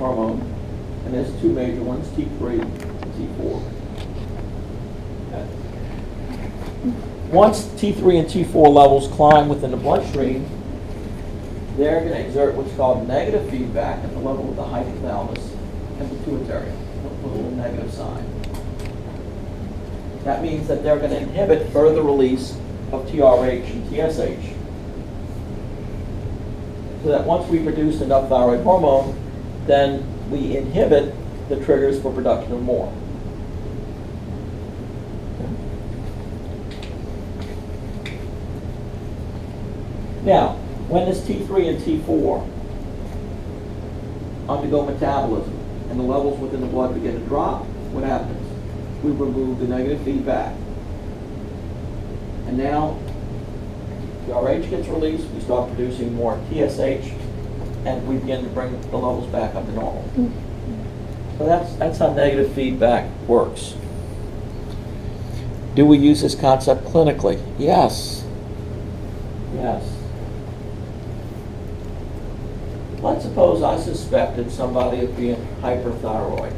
hormone, and there's two major ones, T3 and T4. Okay. Once T3 and T4 levels climb within the bloodstream, they're going to exert what's called negative feedback at the level of the hypothalamus and pituitary, with a little negative sign. That means that they're going to inhibit further release of TRH and TSH, so that once we produce enough thyroid hormone, then we inhibit the triggers for production of more. Now, when this T3 and T4 undergo metabolism and the levels within the blood begin to drop, what happens? We remove the negative feedback. And now, TRH gets released, we start producing more TSH, and we begin to bring the levels back up to normal. So that's how negative feedback works. Do we use this concept clinically? Yes. Yes. Let's suppose I suspected somebody of being hyperthyroid.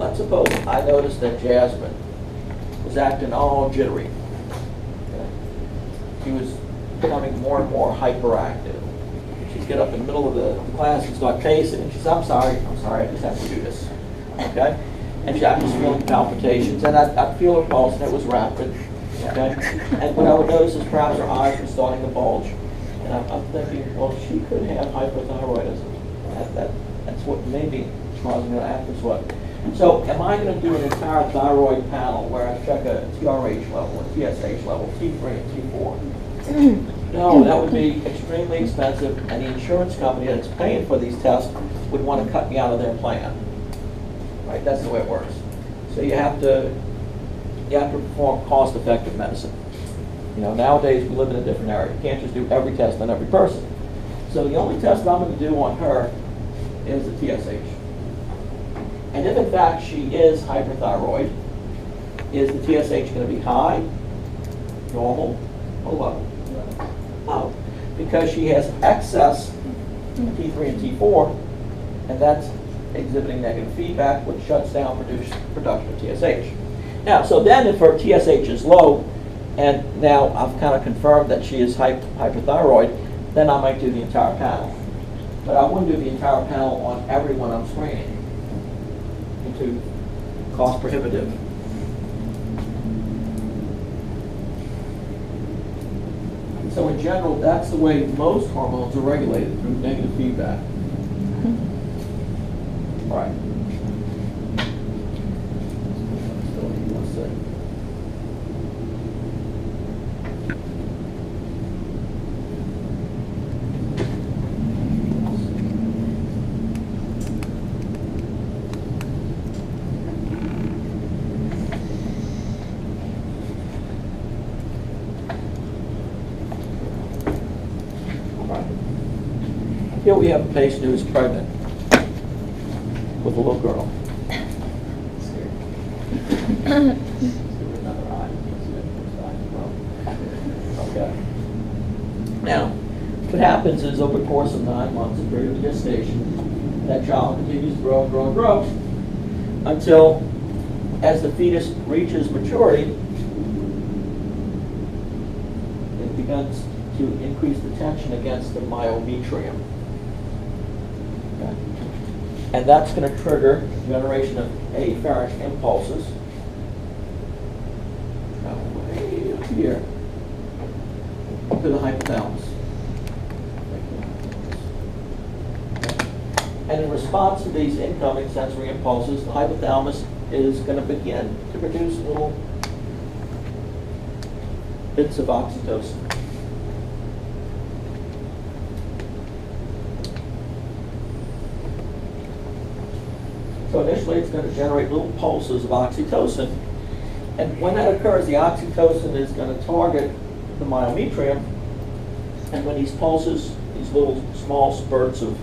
Let's suppose I noticed that Jasmine was acting all jittery. Okay. She was becoming more and more hyperactive. She'd get up in the middle of the class and start pacing, and she said, I'm sorry, I just have to do this. Okay? And I'm just feeling palpitations, and I'd feel her pulse, and it was rapid. Okay? And what I would notice is perhaps her eyes were starting to bulge. And I'm thinking, well, she could have hypothyroidism. That's what may be causing her to act this way. So am I going to do an entire thyroid panel where I check a TRH level, a TSH level, T3 and T4? No, that would be extremely expensive, and the insurance company that's paying for these tests would want to cut me out of their plan. Right? That's the way it works. So you have to perform cost-effective medicine. You know, nowadays we live in a different era. You can't just do every test on every person. So the only test I'm going to do on her is the TSH. And if in fact she is hyperthyroid, is the TSH going to be high, normal, or low? Low. Because she has excess T3 and T4, and that's exhibiting negative feedback, which shuts down production of TSH. Now, so then if her TSH is low, and now I've kind of confirmed that she is hyperthyroid, then I might do the entire panel. But I wouldn't do the entire panel on everyone I'm screening. Too cost prohibitive. So in general, that's the way most hormones are regulated, through negative feedback. All right. Here we have a patient who is pregnant with a little girl. Okay. Now, what happens is over the course of 9 months, a period of gestation, that child continues to grow and grow and grow until, as the fetus reaches maturity, it begins to increase the tension against the myometrium. Okay. And that's going to trigger generation of afferent impulses. Way up here to the hypothalamus. And in response to these incoming sensory impulses, the hypothalamus is going to begin to produce little bits of oxytocin. So initially it's going to generate little pulses of oxytocin. And when that occurs, the oxytocin is going to target the myometrium. And when these pulses, these little small spurts of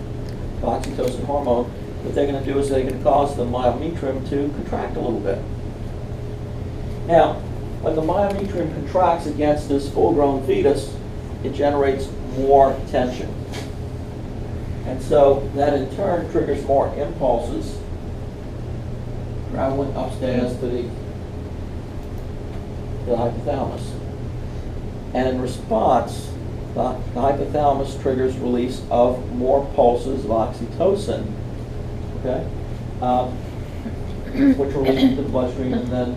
oxytocin hormone, what they're going to do is they're going to cause the myometrium to contract a little bit. Now, when the myometrium contracts against this full-grown fetus, it generates more tension. And so that in turn triggers more impulses traveling upstairs to the hypothalamus. And in response, the hypothalamus triggers release of more pulses of oxytocin, okay, which are released into the bloodstream and then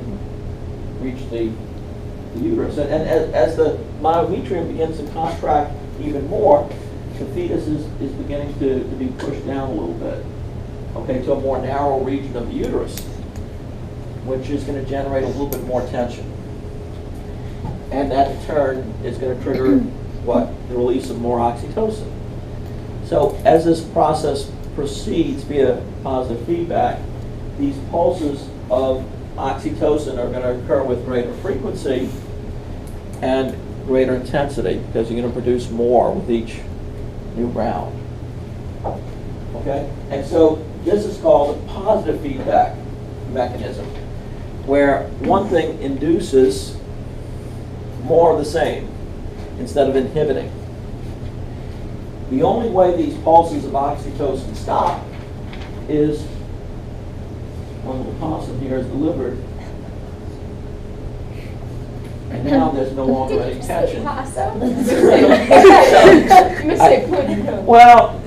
reach the uterus. And as the myometrium begins to contract even more, the fetus is beginning to be pushed down a little bit, okay, to a more narrow region of the uterus, which is going to generate a little bit more tension. And that in turn is going to trigger what? The release of more oxytocin. So as this process proceeds via positive feedback, these pulses of oxytocin are going to occur with greater frequency and greater intensity because you're going to produce more with each new round. Okay? And so this is called a positive feedback mechanism, where one thing induces more of the same instead of inhibiting. The only way these pulses of oxytocin stop is when the possum here is delivered. And now there's no longer any tension. Well,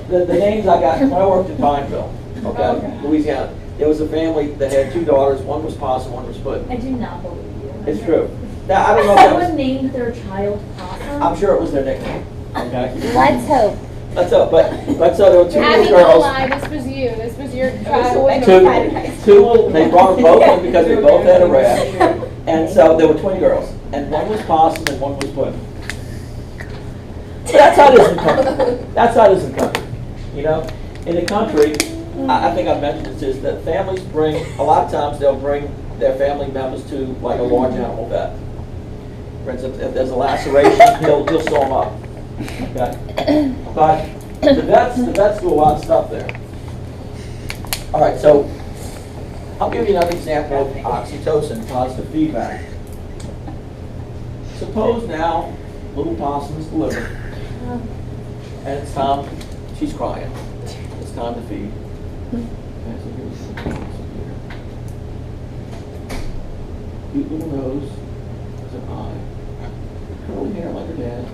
the names I got when I worked in Pineville, okay, Louisiana. There was a family that had two daughters. One was possum, one was pudding. I do not believe you. It's true. Now, I don't know if that Someone was, named their child Possum? I'm sure it was their nickname. Okay. Let's hope. Let's hope. But so there were two Abby, little no girls. lie, this was you. This was your Two, child. they brought them both in because they both had a rash. And so there were twin girls. And one was possum and one was pudding. But that's how it is in the country. That's how it is in the country. You know, in the country, I think I've mentioned this, is that families bring, a lot of times they'll bring their family members to like a large animal vet. For instance, if there's a laceration, he'll sew them up. Okay? But the vets do a lot of stuff there. All right, so I'll give you another example of oxytocin, positive feedback. Suppose now little possum is delivered, and it's time, she's crying. It's time to feed. Okay, so here's the possum here. Cute little nose, there's an eye, curly hair like her dad.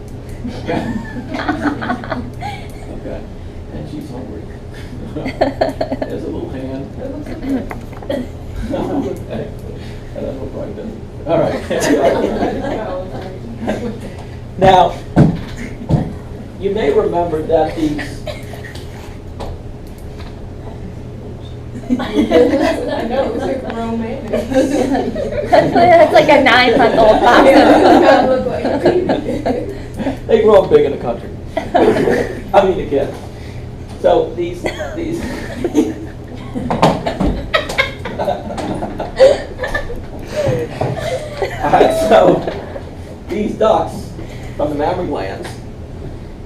Okay, and she's hungry. There's a little hand. Okay. That doesn't look right, does it? All right. Now, you may remember that these. I know, it was like romantic. That's like a 9-month-old possum. They grow up big in the country. I mean, the kids. So these. All right, so these ducts from the mammary glands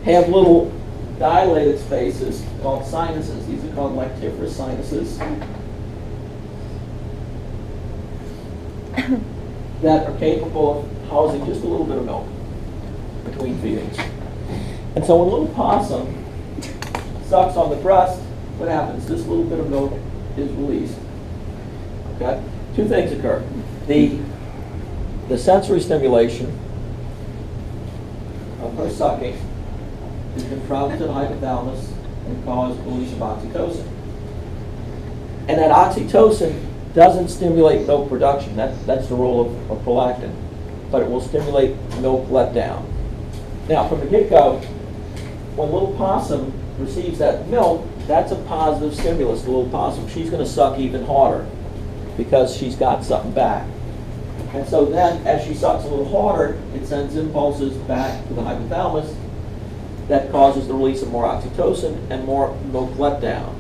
have little dilated spaces called sinuses. These are called lactiferous sinuses that are capable of housing just a little bit of milk between feedings. And so when a little possum sucks on the breast, what happens? This little bit of milk is released. Okay? Two things occur. The sensory stimulation of her sucking is going to travel to the hypothalamus and cause release of oxytocin. And that oxytocin doesn't stimulate milk production. That's the role of prolactin. But it will stimulate milk letdown. Now, from the get-go, when little possum receives that milk, that's a positive stimulus to little possum. She's going to suck even harder because she's got something back. And so then, as she sucks a little harder, it sends impulses back to the hypothalamus that causes the release of more oxytocin and more milk letdown.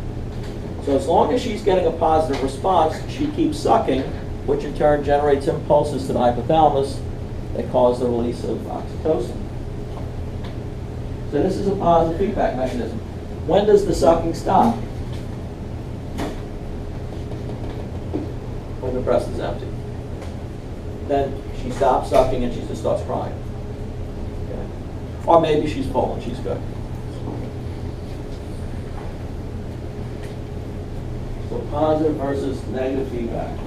So as long as she's getting a positive response, she keeps sucking, which in turn generates impulses to the hypothalamus that cause the release of oxytocin. So this is a positive feedback mechanism. When does the sucking stop? When the breast is empty. Then she stops sucking and she just starts crying. Okay. Or maybe she's full and she's good. positive versus negative feedback.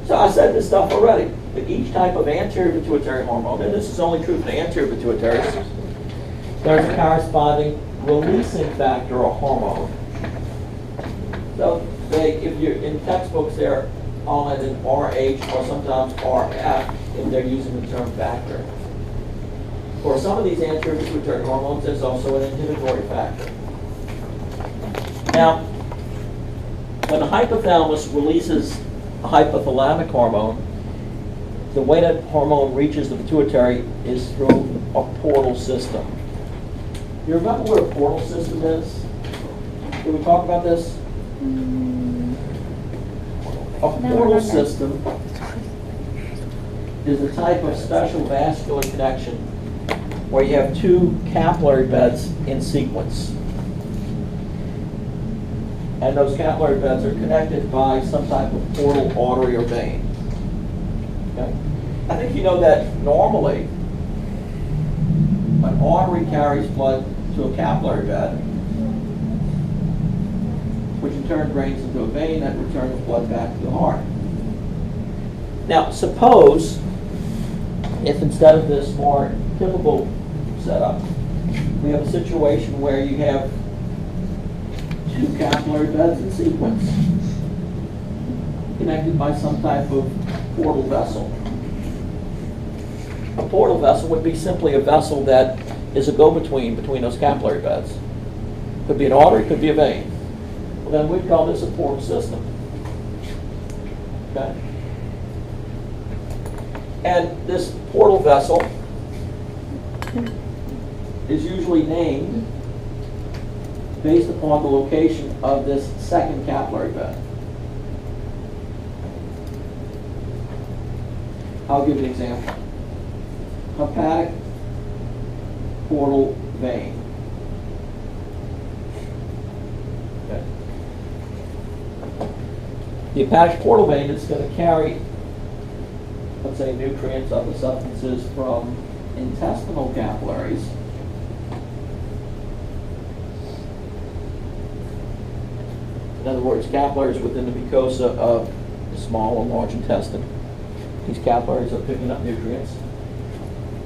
So I said this stuff already, that each type of anterior pituitary hormone, and this is only true for the anterior pituitaries, there's a corresponding releasing factor or hormone. So if you're in textbooks, they're on an RH or sometimes RF if they're using the term factor. For some of these anterior pituitary hormones, there's also an inhibitory factor. Now, when the hypothalamus releases a hypothalamic hormone, the way that hormone reaches the pituitary is through a portal system. You remember what a portal system is? Did we talk about this? A portal system is a type of special vascular connection where you have two capillary beds in sequence. And those capillary beds are connected by some type of portal artery or vein. Okay? I think you know that normally an artery carries blood to a capillary bed, which in turn drains into a vein that returns blood back to the heart. Now, suppose if instead of this more typical setup, we have a situation where you have two capillary beds in sequence connected by some type of portal vessel. A portal vessel would be simply a vessel that is a go-between between those capillary beds. Could be an artery, could be a vein. Well, then we'd call this a portal system. Okay? And this portal vessel is usually named based upon the location of this second capillary bed. I'll give you an example. Hepatic portal vein. Okay. The hepatic portal vein is going to carry, let's say, nutrients, other substances from intestinal capillaries in other words, capillaries within the mucosa of the small and large intestine. These capillaries are picking up nutrients.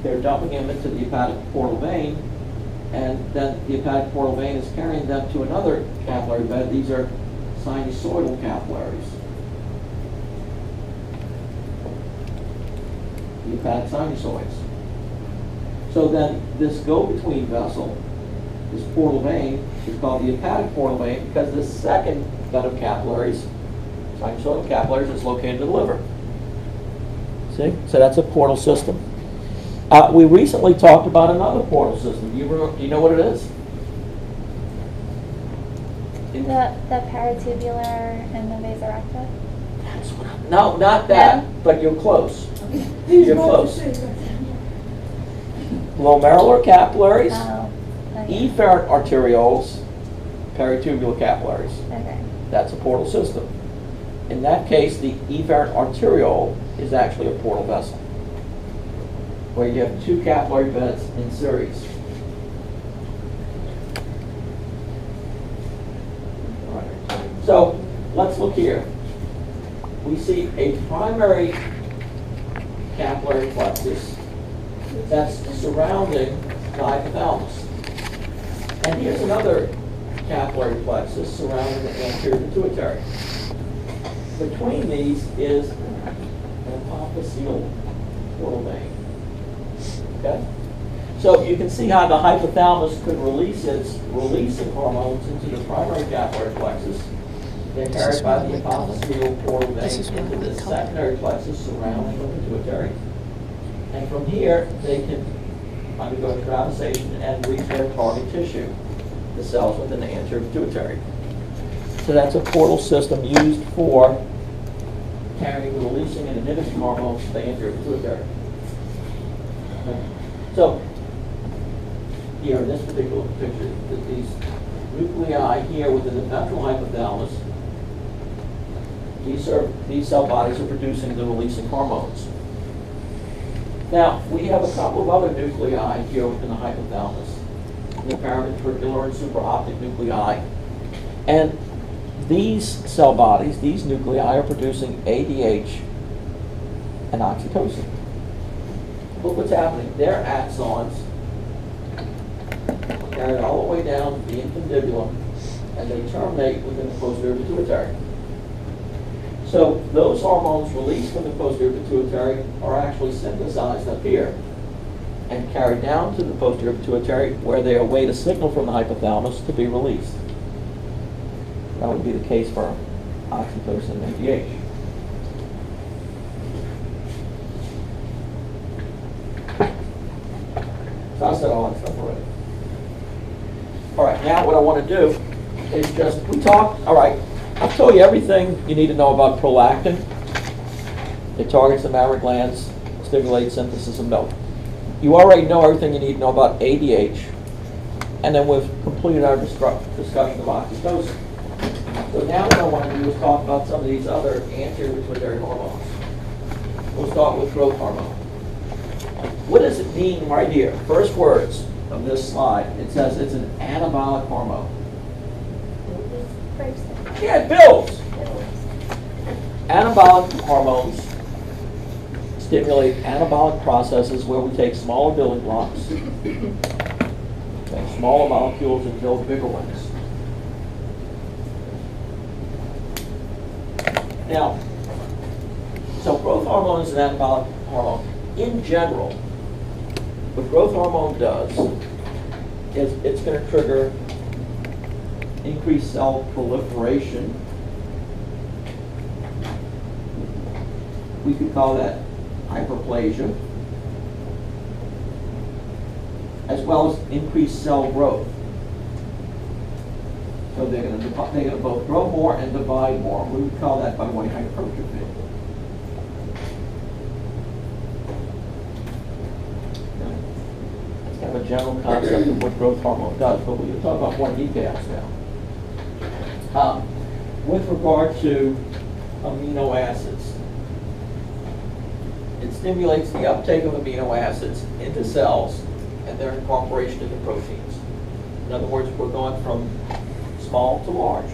They're dumping them into the hepatic portal vein, and then the hepatic portal vein is carrying them to another capillary bed. These are sinusoidal capillaries. The hepatic sinusoids. So then this go-between vessel, this portal vein, is called the hepatic portal vein because this second bed of capillaries, sinusoidal capillaries, is located in the liver. See? So that's a portal system. We recently talked about another portal system. Do you know what it is? The paratubular and the vasorecta? No, not that, No? but you're close. You're close. Glomerular capillaries, Oh. Okay. efferent arterioles, peritubular capillaries. Okay. That's a portal system. In that case, the efferent arteriole is actually a portal vessel, where you have two capillary beds in series. All right. So let's look here. We see a primary capillary plexus that's surrounding the hypothalamus. And here's another capillary plexus surrounding the anterior pituitary. Between these is an apophyseal portal vein. Okay? So you can see how the hypothalamus could release its releasing hormones into the primary capillary plexus. They're carried by the apophyseal portal vein into the secondary plexus surrounding the pituitary. And from here, they can undergo extravasation and reach their target tissue, the cells within the anterior pituitary. So that's a portal system used for carrying, releasing, and inhibiting hormones to the anterior pituitary. Okay. So here in this particular picture, these nuclei here within the ventral hypothalamus, these cell bodies are producing the releasing hormones. Now, we have a couple of other nuclei here within the hypothalamus, the paraventricular and supraoptic nuclei. And these cell bodies, these nuclei, are producing ADH and oxytocin. Look what's happening. Their axons are carried all the way down to the infundibulum, and they terminate within the posterior pituitary. So those hormones released from the posterior pituitary are actually synthesized up here and carried down to the posterior pituitary, where they await a signal from the hypothalamus to be released. That would be the case for oxytocin and ADH. So I said all that stuff already. All right, now what I want to do is just, we talked, all right, I've told you everything you need to know about prolactin. It targets the mammary glands, stimulates synthesis of milk. You already know everything you need to know about ADH, and then we've completed our discussion of oxytocin. So now what I want to do is talk about some of these other anterior pituitary hormones. We'll start with growth hormone. What does it mean right here? First words of this slide, it says it's an anabolic hormone. Yeah, it builds. Anabolic hormones stimulate anabolic processes where we take smaller building blocks, okay, smaller molecules, and build bigger ones. Now, so growth hormone is an anabolic hormone. In general, what growth hormone does is it's going to trigger increased cell proliferation. We could call that hyperplasia, as well as increased cell growth. So they're going to both grow more and divide more. We would call that, by the way, hypertrophy. That's kind of a general concept of what growth hormone does, but we'll talk about more details now. With regard to amino acids, it stimulates the uptake of amino acids into cells and their incorporation into proteins. In other words, we're going from small to large.